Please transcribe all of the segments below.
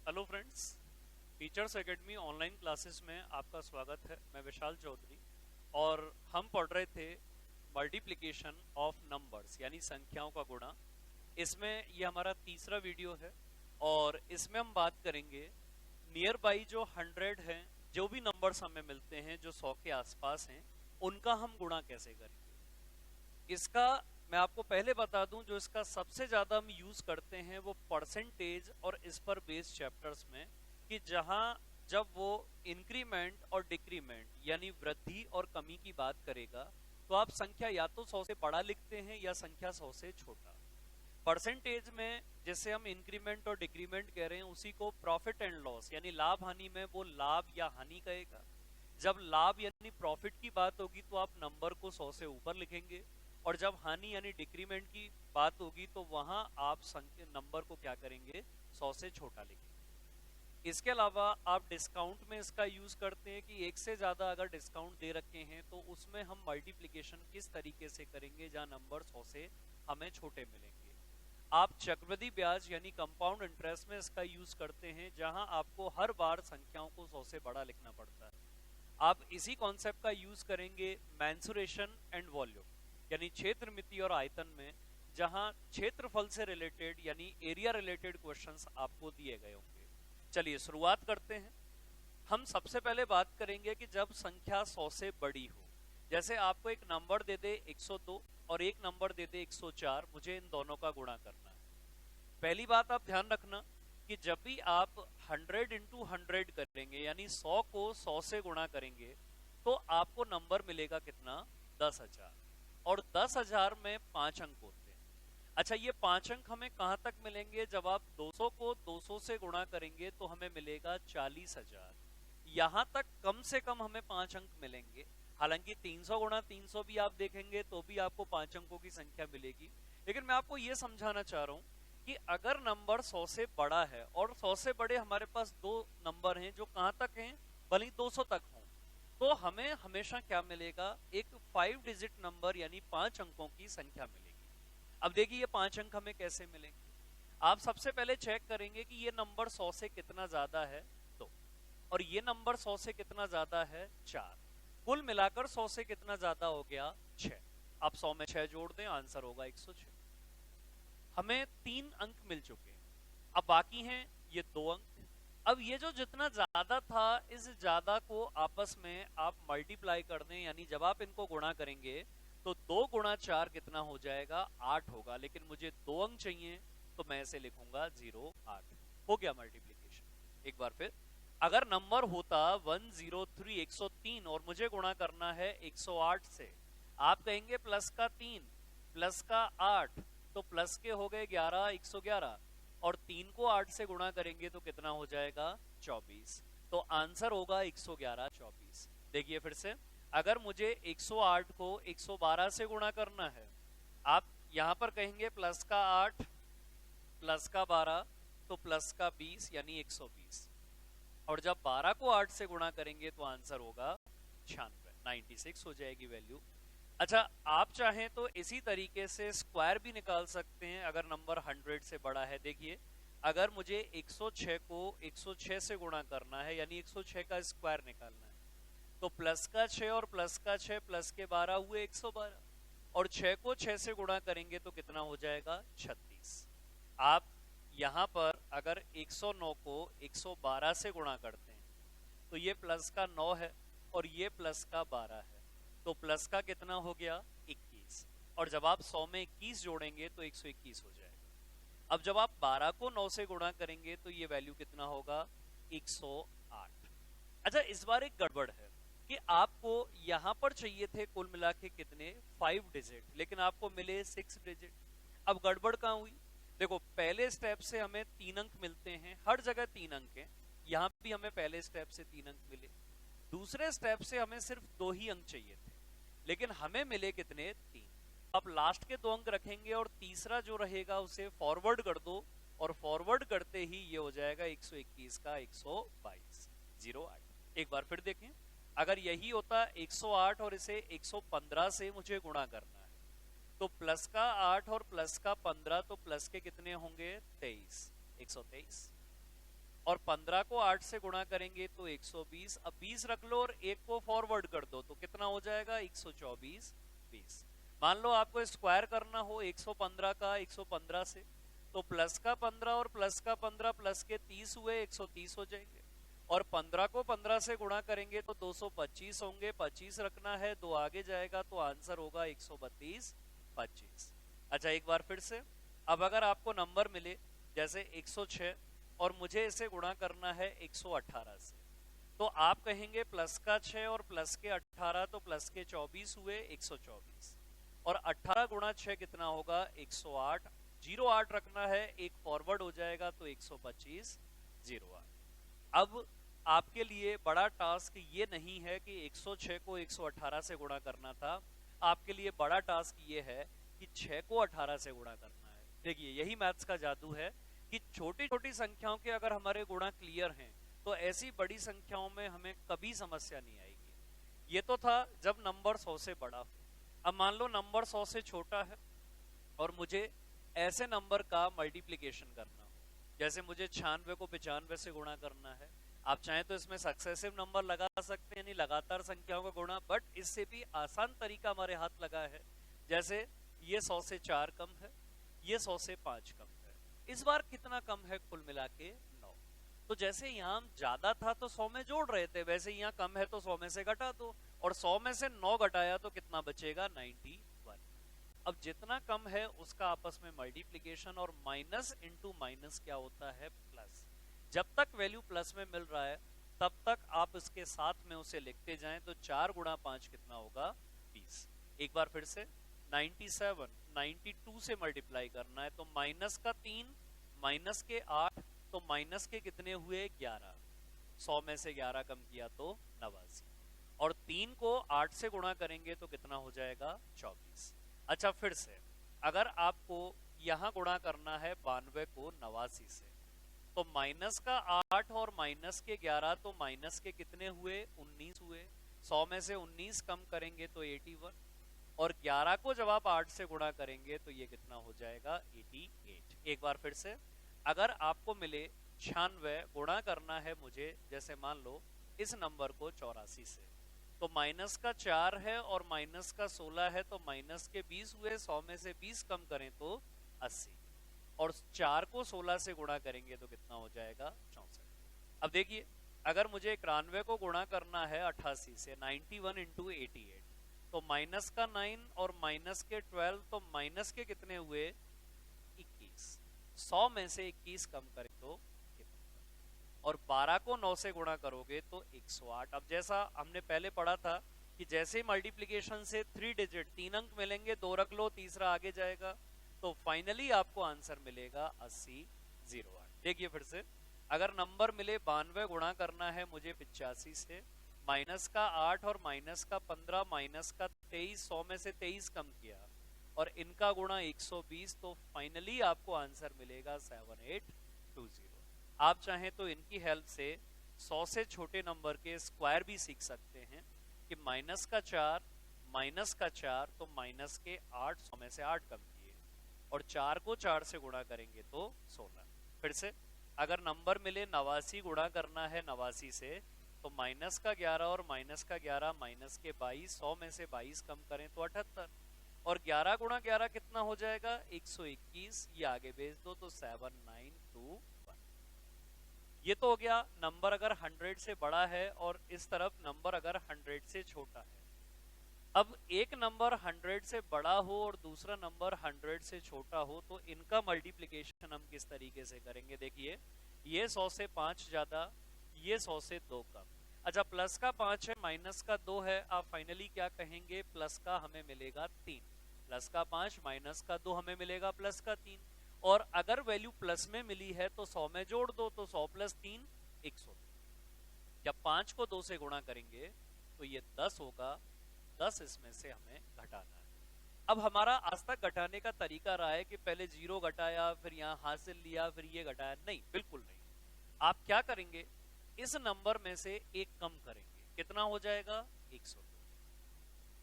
Hello friends, teachers academy online classes में आपका स्वागत है। मैं विशाल चौधरी और हम पढ़ रहे थे मल्टीप्लिकेशन ऑफ नंबर्स यानी संख्याओं का गुणा। इसमें ये हमारा तीसरा वीडियो है और इसमें हम बात करेंगे नियर बाई जो 100 हैं, जो भी नंबर्स हमें मिलते हैं जो 100 के आसपास हैं, उनका हम गुणा कैसे करेंगे। इसका मैं आपको पहले बता दूं, जो इसका सबसे ज्यादा हम यूज करते हैं वो परसेंटेज और इस पर बेस्ड चैप्टर्स में, कि जहां जब वो इंक्रीमेंट और डिक्रीमेंट यानी वृद्धि और कमी की बात करेगा तो आप संख्या या तो 100 से बड़ा लिखते हैं या संख्या 100 से छोटा। परसेंटेज में जैसे हम इंक्रीमेंट और डिक्रीमेंट कह रहे हैं, उसी को प्रॉफिट एंड लॉस यानी लाभ हानि में वो लाभ या हानि कहेगा। जब लाभ यानी प्रॉफिट की बात होगी तो आप नंबर को 100 से ऊपर लिखेंगे, और जब हानि यानी डिक्रीमेंट की बात होगी तो वहां आप नंबर को क्या करेंगे, 100 से छोटा लिखेंगे। इसके अलावा आप डिस्काउंट में इसका यूज करते हैं कि एक से ज्यादा अगर डिस्काउंट दे रखे हैं तो उसमें हम मल्टीप्लिकेशन किस तरीके से करेंगे जहां नंबर 100 से हमें छोटे मिलेंगे। आप चक्रवृद्धि ब्याज यानी कंपाउंड इंटरेस्ट में इसका यूज करते हैं, जहां आपको हर बार संख्याओं को 100 से बड़ा लिखना पड़ता है। आप इसी कॉन्सेप्ट का यूज करेंगे मेंसुरेशन एंड वॉल्यूम यानी क्षेत्र मिति और आयतन में, जहां क्षेत्रफल से रिलेटेड यानी एरिया रिलेटेड क्वेश्चंस आपको दिए गए होंगे। चलिए शुरुआत करते हैं। हम सबसे पहले बात करेंगे कि जब संख्या 100 से बड़ी हो, जैसे आपको एक नंबर दे दे 102 और एक नंबर दे दे 104, मुझे इन दोनों का गुणा करना है। पहली बात आप ध्यान रखना कि जब भी आप 100 इंटू 100 करेंगे यानी 100 को 100 से गुणा करेंगे तो आपको नंबर मिलेगा कितना, 10,000। और 10,000 में 5 अंक होते हैं। अच्छा, ये 5 अंक हमें कहां तक मिलेंगे, जब आप 200 को 200 से गुणा करेंगे तो हमें मिलेगा 40,000। यहां तक कम से कम हमें 5 अंक मिलेंगे। हालांकि 300 गुणा 300 भी आप देखेंगे तो भी आपको 5 अंकों की संख्या मिलेगी। लेकिन मैं आपको ये समझाना चाह रहा हूं कि अगर नंबर 100 से बड़ा है और 100 से बड़े हमारे पास दो नंबर हैं जो कहां तक हैं, भले ही 200 तक हो, तो हमें हमेशा क्या मिलेगा, एक 5 डिजिट नंबर यानी 5 अंकों की संख्या मिलेगी। अब देखिए ये 5 अंक हमें कैसे मिलेंगे। आप सबसे पहले चेक करेंगे कि ये नंबर 100 से कितना ज्यादा है, 2, और ये नंबर 100 से कितना ज्यादा है, 4। कुल मिलाकर 100 से कितना ज्यादा हो गया, 6। आप 100 में 6 जोड़ दें, आंसर होगा 106। हमें 3 अंक मिल चुके हैं, अब बाकी हैं ये 2 अंक। अब ये जो जितना ज्यादा था, इस ज्यादा को आपस में आप मल्टीप्लाई कर दें, यानी जब आप इनको गुणा करेंगे तो 2 गुणा 4 कितना हो जाएगा, 8 होगा। लेकिन मुझे 2 अंक चाहिए तो मैं इसे लिखूंगा 0, 8। हो गया मल्टीप्लिकेशन। एक बार फिर, अगर नंबर होता 103 103 और मुझे गुणा करना है 108 से, आप कहेंगे प्लस का 3 प्लस का 8, तो प्लस के हो गए 11, 111, और 3 को 8 से गुणा करेंगे तो कितना हो जाएगा, 24। तो आंसर होगा 111, 24। देखिए फिर से, अगर मुझे 108 को 112 से गुणा करना है, आप यहां पर कहेंगे प्लस का 8 प्लस का 12, तो प्लस का 20 यानी 120, और जब 12 को 8 से गुणा करेंगे तो आंसर होगा 96 हो जाएगी वैल्यू। अच्छा, आप चाहें तो इसी तरीके से स्क्वायर भी निकाल सकते हैं अगर नंबर 100 से बड़ा है। देखिए, अगर मुझे 106 को 106 से गुणा करना है यानी 106 का स्क्वायर निकालना है, तो प्लस का 6 और प्लस का 6 प्लस के 12 हुए 112, और 6 को 6 से गुणा करेंगे तो कितना हो जाएगा, 36। आप यहां पर अगर 109 को 112 से गुणा करते हैं तो ये प्लस का 9 है और ये प्लस का 12 है, तो प्लस का कितना हो गया, 21, और जब आप 100 में 21 जोड़ेंगे तो 121 हो जाएगा। अब जब आप 12 को 9 से गुणा करेंगे तो ये वैल्यू कितना होगा, 108। अच्छा, इस बार एक गड़बड़ है कि आपको यहां पर चाहिए थे कुल मिला के कितने, 5 डिजिट, लेकिन आपको मिले 6 डिजिट। अब गड़बड़ कहां हुई, देखो पहले स्टेप से हमें 3 अंक मिलते हैं, हर जगह 3 अंक हैं, यहां भी हमें पहले स्टेप से 3 अंक मिले। दूसरे स्टेप से हमें सिर्फ 2 ही अंक चाहिए थे, लेकिन हमें मिले कितने, 3। अब लास्ट के 2 अंक रखेंगे और तीसरा जो रहेगा उसे फॉरवर्ड कर दो, और फॉरवर्ड करते ही ये हो जाएगा 121 का 122, 08। एक बार फिर देखें, अगर यही होता 108 और इसे 115 से मुझे गुणा करना है, तो प्लस का 8 और प्लस का 15, तो प्लस के कितने होंगे, 23, 123। और 15 को 8 से गुणा करेंगे तो 120। अब 20 रख लो और एक को फॉरवर्ड कर दो तो कितना हो जाएगा 124 20। मान लो आपको स्क्वायर करना हो 115 का 115 से, तो प्लस का 15 और प्लस का 15 प्लस के 30 हुए 130 हो जाएंगे। और 15 को 15 से गुणा करेंगे तो 225 होंगे, 25 रखना है, 2 आगे जाएगा तो आंसर होगा 132 25। अच्छा एक बार फिर से, अब अगर आपको नंबर मिले जैसे 106 और मुझे इसे गुणा करना है 118 से, तो आप कहेंगे प्लस का 6 और प्लस के 18 तो प्लस के 24 हुए 124, और 18 गुणा 6 कितना होगा 108, 08 रखना है, एक फॉरवर्ड हो जाएगा तो 125 08। अब आपके लिए बड़ा टास्क ये नहीं है कि 106 को 118 से गुणा करना था, आपके लिए बड़ा टास्क ये है कि 6 को 18 से गुणा करना है। देखिए यही मैथ्स का जादू है कि छोटी छोटी संख्याओं के अगर हमारे गुणा क्लियर हैं तो ऐसी बड़ी संख्याओं में हमें कभी समस्या नहीं आएगी। ये तो था जब नंबर 100 से बड़ा हो। अब मान लो नंबर 100 से छोटा है और मुझे ऐसे नंबर का मल्टीप्लिकेशन करना हो, जैसे मुझे 96 को 95 से गुणा करना है। आप चाहें तो इसमें सक्सेसिव नंबर लगा सकते हैं, यानी लगातार संख्याओं का गुणा, बट इससे भी आसान तरीका हमारे हाथ लगा है। जैसे ये 100 से 4 कम है, ये 100 से 5 कम है, इस बार कितना कम है कुल मिला के 9। तो जैसे यहाँ ज्यादा था तो 100 में जोड़ रहे थे, वैसे यहाँ कम है तो 100 में से घटा दो, और 100 में से 9 घटाया तो कितना बचेगा 91। अब जितना कम है उसका आपस में मल्टीप्लिकेशन, और माइनस इंटू माइनस क्या होता है प्लस। जब तक वैल्यू प्लस में मिल रहा है तब तक आप इसके साथ में उसे लिखते जाएं, तो 4 गुणा 5 कितना होगा 20। एक बार फिर से 97 92 से मल्टीप्लाई करना है तो माइनस का 3 माइनस के 8 तो माइनस के कितने हुए 11, 100 में से 11 कम किया तो 89, और 3 को 8 से गुणा करेंगे तो कितना हो जाएगा 24। अच्छा फिर से अगर आपको यहां गुणा करना है 92 को 89 से, तो माइनस का 8 और माइनस के 11 तो माइनस के कितने हुए 19 हुए, 100 में से 19 कम करेंगे तो 81, और 11 को जब आप 8 से गुणा करेंगे तो ये कितना हो जाएगा 88। एक बार फिर से, अगर आपको मिले 96 गुणा करना है मुझे, जैसे मान लो इस नंबर को 84 से, तो माइनस का 4 है और माइनस का 16 है तो माइनस के 20 हुए, 100 में से 20 कम करें तो 80, और 4 को 16 से गुणा करेंगे तो कितना हो जाएगा 64। अब देखिए अगर मुझे 91 को गुणा करना है 88 से, 91 इंटू 88, तो माइनस का 9 और माइनस के 12 तो माइनस के कितने हुए 21, 100 में से 21 कम करें तो, और 12 को 9 से गुणा करोगे तो 108। अब जैसा हमने पहले पढ़ा था कि जैसे ही मल्टीप्लिकेशन से 3 डिजिट 3 अंक मिलेंगे, 2 रख लो, तीसरा आगे जाएगा, तो फाइनली आपको आंसर मिलेगा 8008। देखिए फिर से, अगर नंबर मिले 92 गुणा करना है मुझे 85 से, माइनस का 8 और माइनस का 15 माइनस का 23, 100 में से 23 कम किया, और इनका गुणा 120, तो फाइनली आपको आंसर मिलेगा 7820। आप चाहें तो इनकी हेल्प से 100 से छोटे नंबर के स्क्वायर भी सीख सकते हैं कि माइनस का 4 तो माइनस के 8, 100 में से 8 कम किए, और 4 को 4 से गुणा करेंगे तो 16। फिर से अगर नंबर मिले 89 गुणा करना है 89 से, तो माइनस का 11 और माइनस का 11 माइनस के 22, 100 में से 22 कम करें तो 78, और 11 गुणा 11 कितना हो जाएगा 121, ये आगे भेज दो तो 7921। ये तो हो गया नंबर अगर 100 से बड़ा है, और इस तरफ नंबर अगर 100 से छोटा है। अब एक नंबर 100 से बड़ा हो और दूसरा नंबर 100 से छोटा हो, तो इनका मल्टीप्लिकेशन हम किस तरीके से करेंगे। देखिए ये 100 से 5 ज्यादा, ये 100 से 2 कम। अच्छा प्लस का 5 है माइनस का 2 है, आप फाइनली क्या कहेंगे प्लस का हमें मिलेगा 3, प्लस का 5 माइनस का 2 हमें मिलेगा प्लस का 3, और अगर वैल्यू प्लस में मिली है तो 100 में जोड़ दो, तो 100 प्लस 3 100। जब 5 को 2 से गुणा करेंगे तो ये 10 होगा, 10 इसमें से हमें घटाना है। अब हमारा आज तक घटाने का तरीका रहा है कि पहले 0 घटाया, फिर यहाँ हासिल लिया, फिर ये घटाया। नहीं, बिल्कुल नहीं। आप क्या करेंगे, इस नंबर में से एक कम करेंगे, कितना हो जाएगा 102,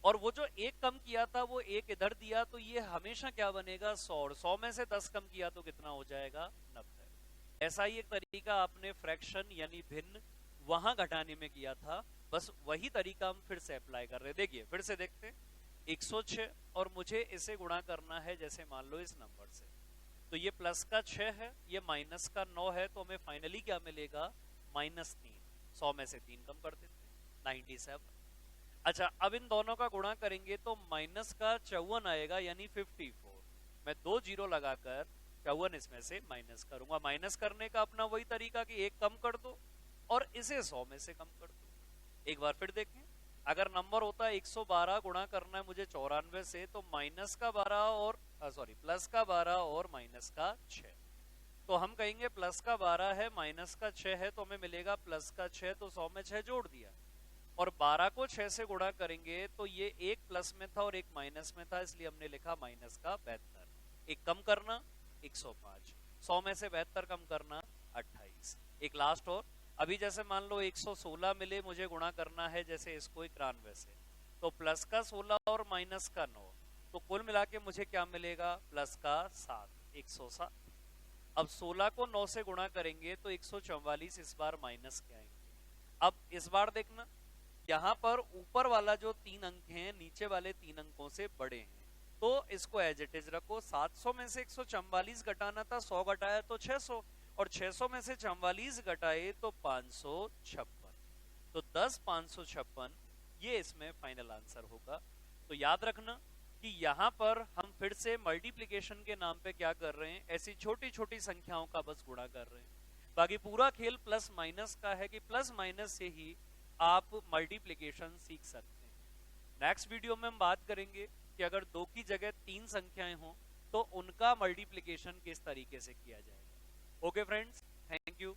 और वो जो एक कम किया था वो एक इधर दिया, तो ये हमेशा क्या बनेगा 100, और 100 में से 10 कम किया तो कितना हो जाएगा 90। ऐसा ही एक तरीका आपने फ्रैक्शन यानी भिन्न वहां घटाने में किया था, बस वही तरीका हम फिर से अप्लाई कर रहे हैं। देखिए फिर से देखते हैं, 106 और मुझे इसे गुणा करना है जैसे मान लो इस नंबर से, तो ये प्लस का 6 है, ये माइनस का 9 है, तो हमें फाइनली क्या मिलेगा, -3। 100 में से 3 कम कर देते हैं, 97। अच्छा अब इन दोनों का गुणा करेंगे तो माइनस का 54 आएगा यानी 54। मैं 2 जीरो लगाकर 54 इसमें से माइनस करूंगा। माइनस करने का अपना वही तरीका कि एक कम कर दो और इसे 100 में से कम कर दो। एक बार फिर देखें, अगर नंबर होता है 112 गुणा करना है मुझे 94 से, तो माइनस का 12 और प्लस का 12 और माइनस का 6, तो हम कहेंगे प्लस का 12 है माइनस का 6 है, तो हमें मिलेगा प्लस का 6, तो 100 में 6 जोड़ दिया और 12 को 6 से गुणा करेंगे तो ये एक प्लस में था और एक माइनस में था, इसलिए हमने लिखा माइनस का 72। एक कम करना 105, 100 में से 72 कम करना 28। एक लास्ट और, अभी जैसे मान लो 116 मिले मुझे गुणा करना है जैसे इसको 91 से, तो प्लस का 16 और माइनस का 9, तो कुल मिला के मुझे क्या मिलेगा, प्लस का 7, 107। अब 16 को 9 से गुणा करेंगे तो 144, इस बार माइनस के आएंगे। अब इस बार देखना, यहाँ पर ऊपर वाला जो 3 अंक हैं नीचे वाले 3 अंकों से बड़े हैं, तो इसको एज इट इज रखो। 700 में से 144 घटाना था, 100 घटाया तो 600, और 600 में से 44 घटाए तो 556, तो 10 556 ये इसमें फाइनल आंसर होगा। तो याद रखना कि यहाँ पर हम फिर से मल्टीप्लिकेशन के नाम पे क्या कर रहे हैं, ऐसी छोटी छोटी संख्याओं का बस गुणा कर रहे हैं। बाकी पूरा खेल प्लस माइनस का है कि प्लस माइनस से ही आप मल्टीप्लिकेशन सीख सकते हैं। नेक्स्ट वीडियो में हम बात करेंगे कि अगर 2 की जगह 3 संख्याएं हों तो उनका मल्टीप्लिकेशन किस तरीके से किया जाएगा। Okay friends, thank you.